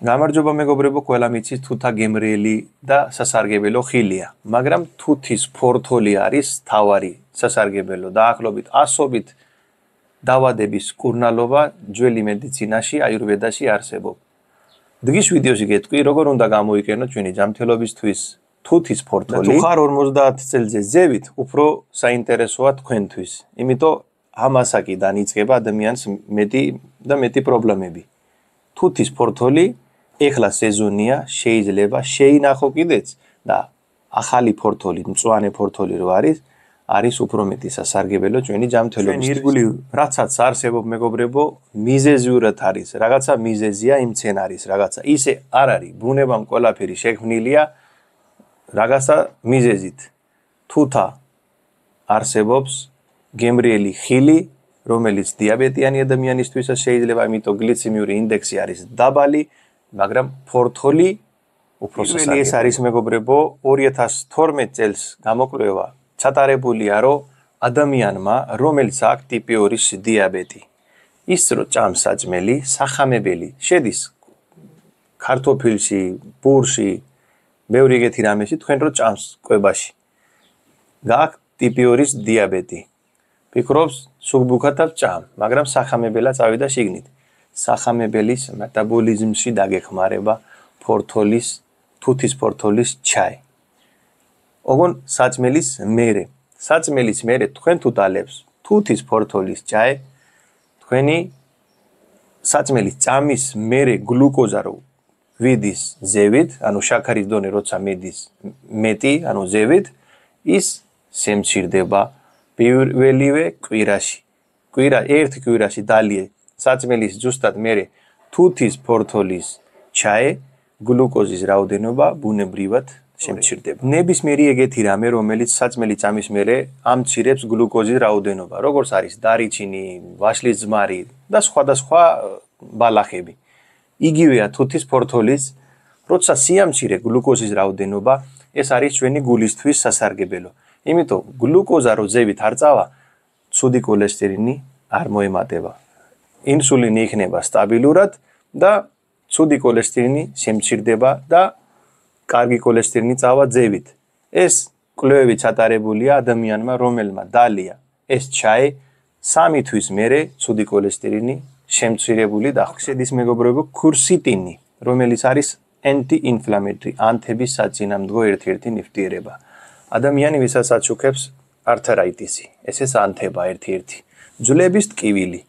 გამარჯობა მეგობრებო, ყველა მიცის თუთა გემრიელი და სასარგებლო ხილია, მაგრამ თუთის ფორთოლი არის თავარი სასარგებლო და ახლობით ასობით დავადების კურნალობა ძველი მედიცინაში, აიურვედაში არსებობს. დღის ვიდეოში გეტყვი, როგორ უნდა გამოიყენოთ ჩვენი ჯანმრთელობისთვის თუთის ფორთოლი. თუ ხარ 50 წელზე ზევით, უფრო საინტერესოა თქვენთვის, იმიტომ ამასაკიდან იწყება ადამიანს მეტი პრობლემები. თუთის ფორთოლი ეხლა სეზონია, შეიძლება შეინახო კიდეც და ახალი ფორთოლი, მწვანე ფორთოლი რო არის უფრო მეტი სასარგებლო ჩვენი ჯანმრთელობის. ირგვლივ რაცაც არსებობს მეგობრებო, მიზეზიურად არის. რაღაცა მიზეზია იმ მცენარის, რაღაცა ისე არ არის. ბუნებამ ყველაფერი შექმნილია რაღაცა მიზეზით. თუთა არსებობს გემრიელი ხილი, რომელიც დიაბეტიანი ადამიანისთვისაც შეიძლება, იმიტომ გლიცემიური ინდექსი არის დაბალი, მაგრამ ფორთოლი უფრო სასარგებლოა. ეს არის მეგობრებო 2012 წელს გამოკვლევა ჩატარებულია, რომ ადამიანმა, რომელიც აქვს ტიპი 2-ის დიაბეტი, ის რო ჭამს საჭმელი, სახამებელი, შედის ქართოფილში, პურში, ბევრი ეგეთი რამეში, თქვენ რო ჭამს კვებაში. გააქვთ ტიპი 2-ის დიაბეტი. ფიქრობს, სუგბუქათაც ჭამ, მაგრამ სახამებელა წავიდა შიგნით. სახამებელის მეტაბოლიზმში დაგეხმარება თუთის ფორთოლის ჩაი. ოღონ საჭმელის მერე თქვენ თუ დალევს თუთის ფორთოლის ჩაი, თქვენი საჭმელის წამის მერე გლუკოზა რო ვიდის ზევით, ანუ შაქარის დონე როცა მიდის მეტი, ანუ ზევით, ის შემცირდება პირველივე კვირაში. ერთ კვირაში დალიე საჭმელის ზუსტად მერე თუთის ფორთოლის ჩაი, გლუკოზის რაოდენობა ბუნებრივად შემცირდება. ნებისმიერი ეგეთი რამე, რომელიც საჭმელი წამის მერე ამცირებს გლუკოზის რაოდენობა, როგორც არის დარიჩინი, ვაშლის ძმარი და სხვადასხვა ბალახები. იგივეა თუთის ფორთოლის, როცა სიამცირე გლუკოზის რაოდენობა, ეს არის ჩვენი გულისთვის სასარგებლო. იმიტომ გლუკოზა რო ზევით არ წავა, ცუდი კოლესტერინი არ მოემატება. ინსულინი იქნება სტაბილურად და ცუდი კოლესტერინი შემცირდება და კარგი კოლესტერინი წავა ზევით. ეს კვლევები ჩატარებულია ადამიანმა, რომელმა დალია ეს ჩაი 3 თვის მერე ცუდი კოლესტერინი შემცირებული დახვდა. შედის მეგობრებო ქურსიტინი, რომელიც არის anti-inflammatory, ანთების საწინააღმდეგო ერთ-ერთი ნივთიერება. ადამიანი ვისაც აჩუქებს arthritis-ი, ეს ანთება ერთ-ერთი. ძვლების ტკივილი.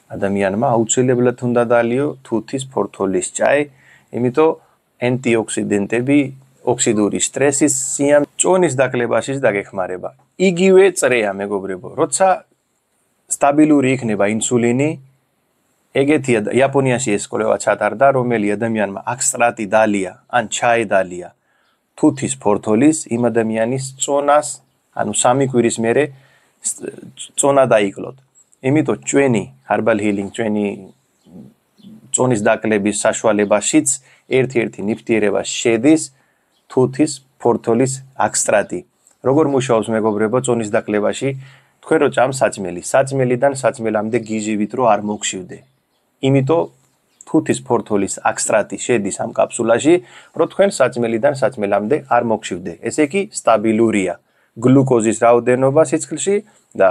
ადამიანმა აუცილებლად უნდა დალიო თუთის ფორთოლის ჩაი, იმიტომ ანტიოქსიდენტები, ოქსიდური სტრესის წონის დაკლებაშიც დაგეხმარება. იგივე წრეა მეგობრებო, როცა სტაბილური იქნება ინსულინი, ეგეთია იაპონიაში ეს კვლევა ჩატარდა, რომელი ადამიანმა აქსტრატი დალია, ან ჩაი დალია თუთის ფორთოლის, იმ ადამიანის წონას, ანუ 3 კვირის მერე წონა დაიკლოთ. იმიტომ ჩვენი herbal healing, ჩვენი წონის დაკლების საშუალებაშიც ერთ-ერთი ნივთიერება შედის თუთის ფორთოლის აქსტრატი. როგორ მუშაობს მეგობრებო წონის დაკლებაში? თქვენ რო ჭამს საჭმელიდან საჭმელამდე გიჟივით რო არ მოგშივდე. იმიტომ თუთის ფორთოლის აქსტრატი შედის ამ კაფსულაში, რო თქვენ საჭმელიდან საჭმელამდე არ მოგშივდე. ესე იგი სტაბილურია გლუკოზის რაოდენობა სისხლში და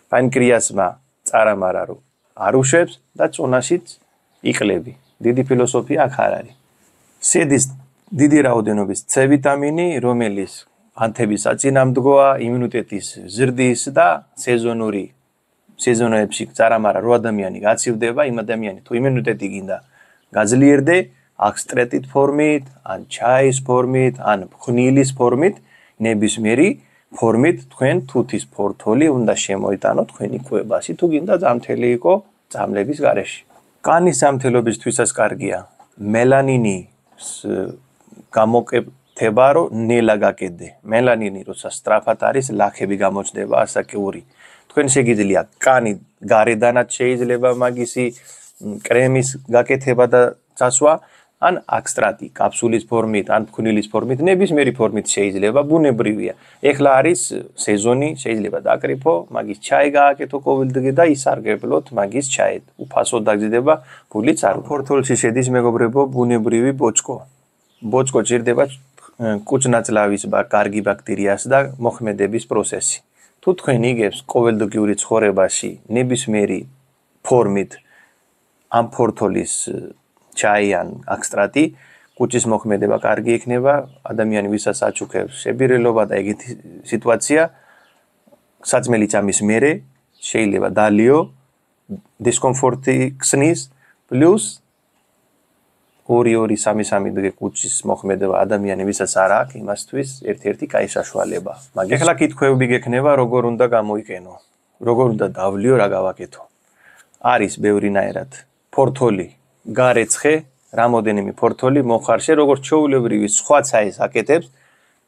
პანკრეასმა წარამარა რო არ უშვებს და წონაშიც იკლები. დიდი ფილოსოფია აქ არ არის. შედის დიდი რაოდენობის C ვიტამინი, რომელიც ანთების საწინააღმდეგოა, იმუნიტეტის ზრდის და სეზონებში წარამარა რო ადამიანი გაცივდება, იმ ადამიანი თუ იმუნიტეტი გინდა გაძლიერდე, აქსტრატით ფორმით, ან ჩაის ფორმით, ან ფხნილის ფორმით, ნებისმიერი ფორმით თქვენ თუთის ფორთოლი უნდა შემოიტანოთ თქვენი კვებაში, თუ გინდა ჯანმრთელი იყო წამლების გარეშე. კანის ჯანმრთელობისთვისაც კარგია. მელანინის გამოკეთება, რომ ნელა გაკეთდე. მელანინი როცა სწრაფად არის, ლაქები გამოჩნდება ასაკიური. თქვენ შეგიძლია კანი გარედანაც შეიძლება მაგისი კრემის გაკეთება და წასვა, ან აქსტრატი, კაფსულის ფორმით, ან ფქვნილის ფორმით, ნებისმიერი ფორმით შეიძლება, ბუნებრივია. ეხლა არის სეზონი, შეიძლება დაკრიფო, მაგის ჩაი გააკეთო ყოველდღე და ისარგებლოთ მაგის ჩაით. უფასოდ დაგზდება, ფულიც არ უნდა. ფორთოლში შედის მეგობრებო, ბუნებრივი ბოჭკო. ბოჭკო ჭირდება კუჭნაწლავის კარგი ბაქტერიას და მოხმედების პროცესი. თუ თქვენ იგებს ყოველდღიური ცხოვრებაში ნებისმიერი ფორმით ამ ფორთოლის ჩაი ან აქსტრატი, კუჭის მოხმედება კარგი იქნება, ადამიანი ვისაც აჩუქებს შეპირელობა და ეგეთი სიტუაცია, საწმელი ჭამის მერე შეიძლება დალიო, დისკომფორტი ხსნის, პლუს 2-3 დღე კუჭის მოხმედება ადამიანი ვისაც არ აქვს, იმასთვის ერთ-ერთი კაი საშუალება. მაგრამ ეხლა კითხვები გექნება, როგორ უნდა გამოიყენო, როგორ უნდა დავლიო, რა გავაკეთო. არის ბევრინაირად ფორთოლი, გარეცხე, რამოდენიმე ფორთოლი მოხარშე, როგორც ჩვეულებრივი სხვა ჩაის აკეთებს,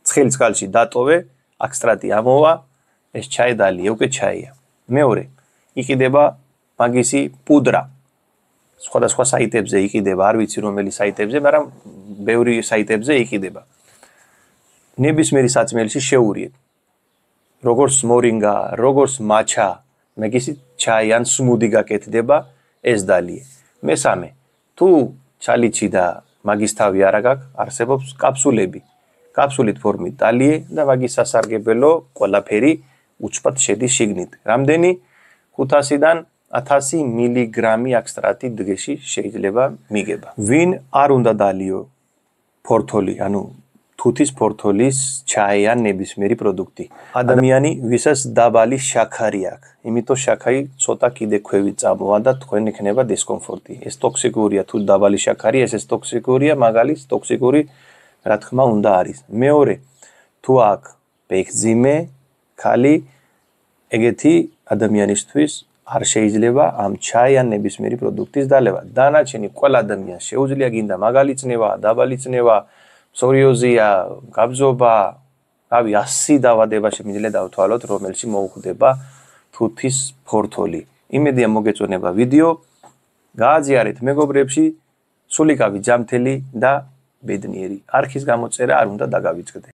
ცხელ წყალში დატოვე, აქსტრატი ამოვა, ეს ჩაი დალიე, უკვე ჩაია. მეორე, იყიდება მაგისი პუდრა. სხვადასხვა საიტებზე იყიდება, არ ვიცი რომელი საიტებზე, მაგრამ ბევრი საიტებზე იყიდება. ნებისმიერი საწმელში შეურიეთ. როგორც მორინგა, როგორც მაჩა, მაგისი ჩაი ან სმუდი გაკეთდება, ეს დალიე. მესამე, თუ ჩალიჩი და მაგის თავი არ აქვს, არსებობს კაფსულები. კაფსულით ფორმით დალიე და მაგის სასარგებლო ყველაფერი უჩვად შედის შიგნით. რამდენი? 500-დან 1000 მილიგრამი აქსტრატი დღეში შეიძლება მიგება. ვინ არ უნდა დალიო ფორთოლი, ანუ თუთის ფორთოლის ჩაი ან ნებისმიერი პროდუქტი. ადამიანი, ვისაც დაბალი შაქარი აქვს, იმიტომ შაქარი ცოტა კიდე ქვევით წამოვა და თქვენ იქნება დისკომფორტი. ეს ტოქსიკურია, თუ დაბალი შაქარი, ეს ტოქსიკურია, მაგალის ტოქსიკური, რა თქმა უნდა არის. მეორე, თუ აქვს ბექძიმე, ქალი, ეგეთი ადამიანისთვის არ შეიძლება ამ ჩაი ან ნებისმიერი პროდუქტის დალევა. დანარჩენი ყველა ადამიანს შეუძლია გინდა მაგალი წნევა, დაბალი წნევა, პსორიოზია, გაბზობა, რავი, 100 დაავადება შემიძლია დავთვალოთ, რომელში მოუხდება თუთის ფორთოლი. იმედია მოგეწონება ვიდეო, გააზიარეთ მეგობრებში, სულიკავი, ჯანმრთელი და ბედნიერი. არქის გამოწერა არ უნდა დაგავიწყდე.